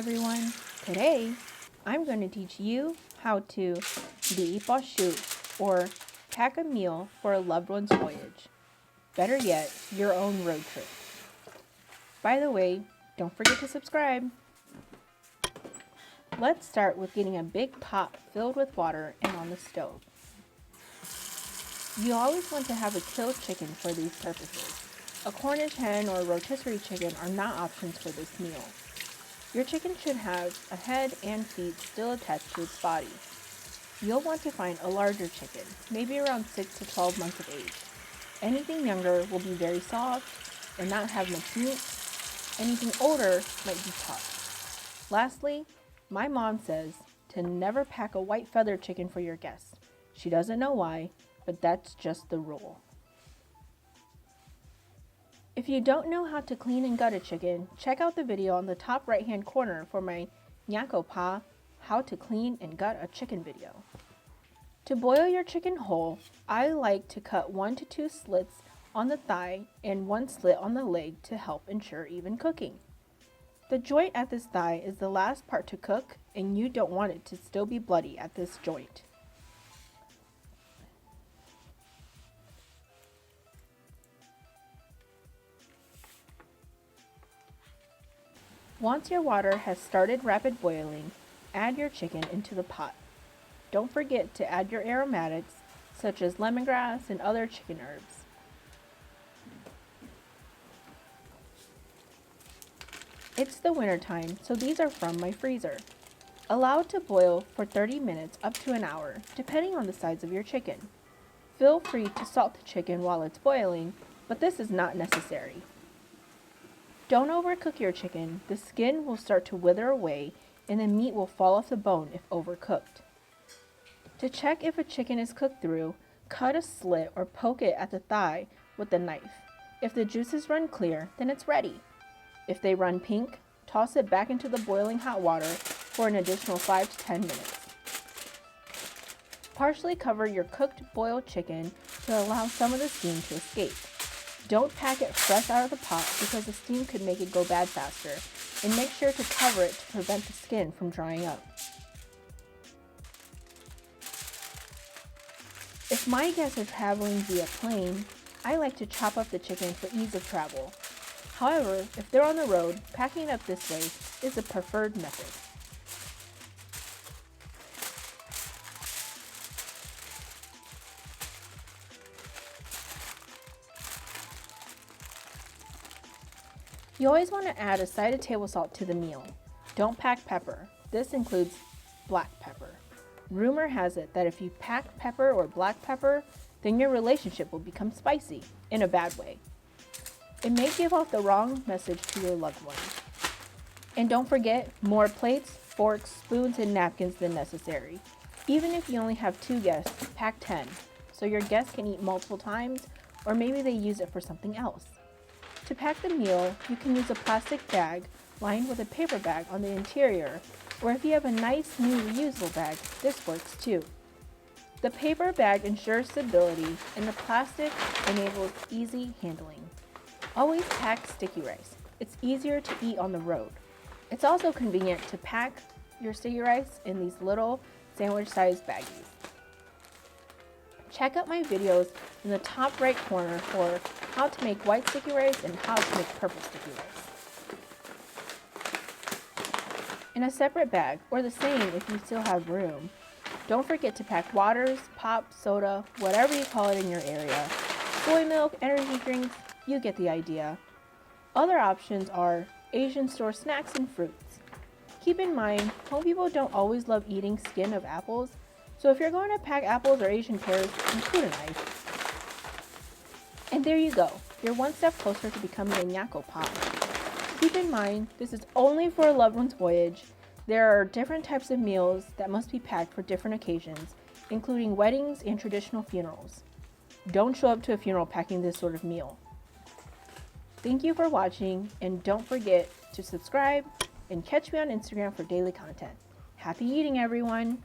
everyone. Today, I'm going to teach you how to shoot or pack a meal for a loved one's voyage. Better yet, your own road trip. By the way, don't forget to subscribe. Let's start with getting a big pot filled with water and on the stove. You always want to have a killed chicken for these purposes. A Cornish hen or rotisserie chicken are not options for this meal. Your chicken should have a head and feet still attached to its body. You'll want to find a larger chicken, maybe around 6 to 12 months of age. Anything younger will be very soft and not have much meat. Anything older might be tough. Lastly, my mom says to never pack a white feather chicken for your guests. She doesn't know why, but that's just the rule. If you don't know how to clean and gut a chicken, check out the video on the top right hand corner for my NYAB how to clean and gut a chicken video. To boil your chicken whole, I like to cut 1 to 2 slits on the thigh and 1 slit on the leg to help ensure even cooking. The joint at this thigh is the last part to cook, and you don't want it to still be bloody at this joint. Once your water has started rapid boiling, add your chicken into the pot. Don't forget to add your aromatics, such as lemongrass and other chicken herbs. It's the winter time, so these are from my freezer. Allow it to boil for 30 minutes up to an hour, depending on the size of your chicken. Feel free to salt the chicken while it's boiling, but this is not necessary. Don't overcook your chicken. The skin will start to wither away and the meat will fall off the bone if overcooked. To check if a chicken is cooked through, cut a slit or poke it at the thigh with a knife. If the juices run clear, then it's ready. If they run pink, toss it back into the boiling hot water for an additional 5 to 10 minutes. Partially cover your cooked boiled chicken to allow some of the steam to escape. Don't pack it fresh out of the pot because the steam could make it go bad faster, and make sure to cover it to prevent the skin from drying up. If my guests are traveling via plane, I like to chop up the chicken for ease of travel. However, if they're on the road, packing it up this way is the preferred method. You always want to add a side of table salt to the meal. Don't pack pepper. This includes black pepper. Rumor has it that if you pack pepper or black pepper, then your relationship will become spicy, in a bad way. It may give off the wrong message to your loved one. And don't forget, more plates, forks, spoons, and napkins than necessary. Even if you only have 2 guests, pack 10, so your guests can eat multiple times, or maybe they use it for something else. To pack the meal, you can use a plastic bag lined with a paper bag on the interior, or if you have a nice new reusable bag, this works too. The paper bag ensures stability, and the plastic enables easy handling. Always pack sticky rice. It's easier to eat on the road. It's also convenient to pack your sticky rice in these little sandwich-sized baggies. Check out my videos in the top right corner for how to make white sticky rice and how to make purple sticky rice. In a separate bag, or the same if you still have room, don't forget to pack waters, pop, soda, whatever you call it in your area. Soy milk, energy drinks, you get the idea. Other options are Asian store snacks and fruits. Keep in mind, home people don't always love eating skin of apples, so if you're going to pack apples or Asian pears, include a knife. And there you go, you're one step closer to becoming a NYAB. Keep in mind, this is only for a loved one's voyage. There are different types of meals that must be packed for different occasions, including weddings and traditional funerals. Don't show up to a funeral packing this sort of meal. Thank you for watching, and don't forget to subscribe and catch me on Instagram for daily content. Happy eating, everyone!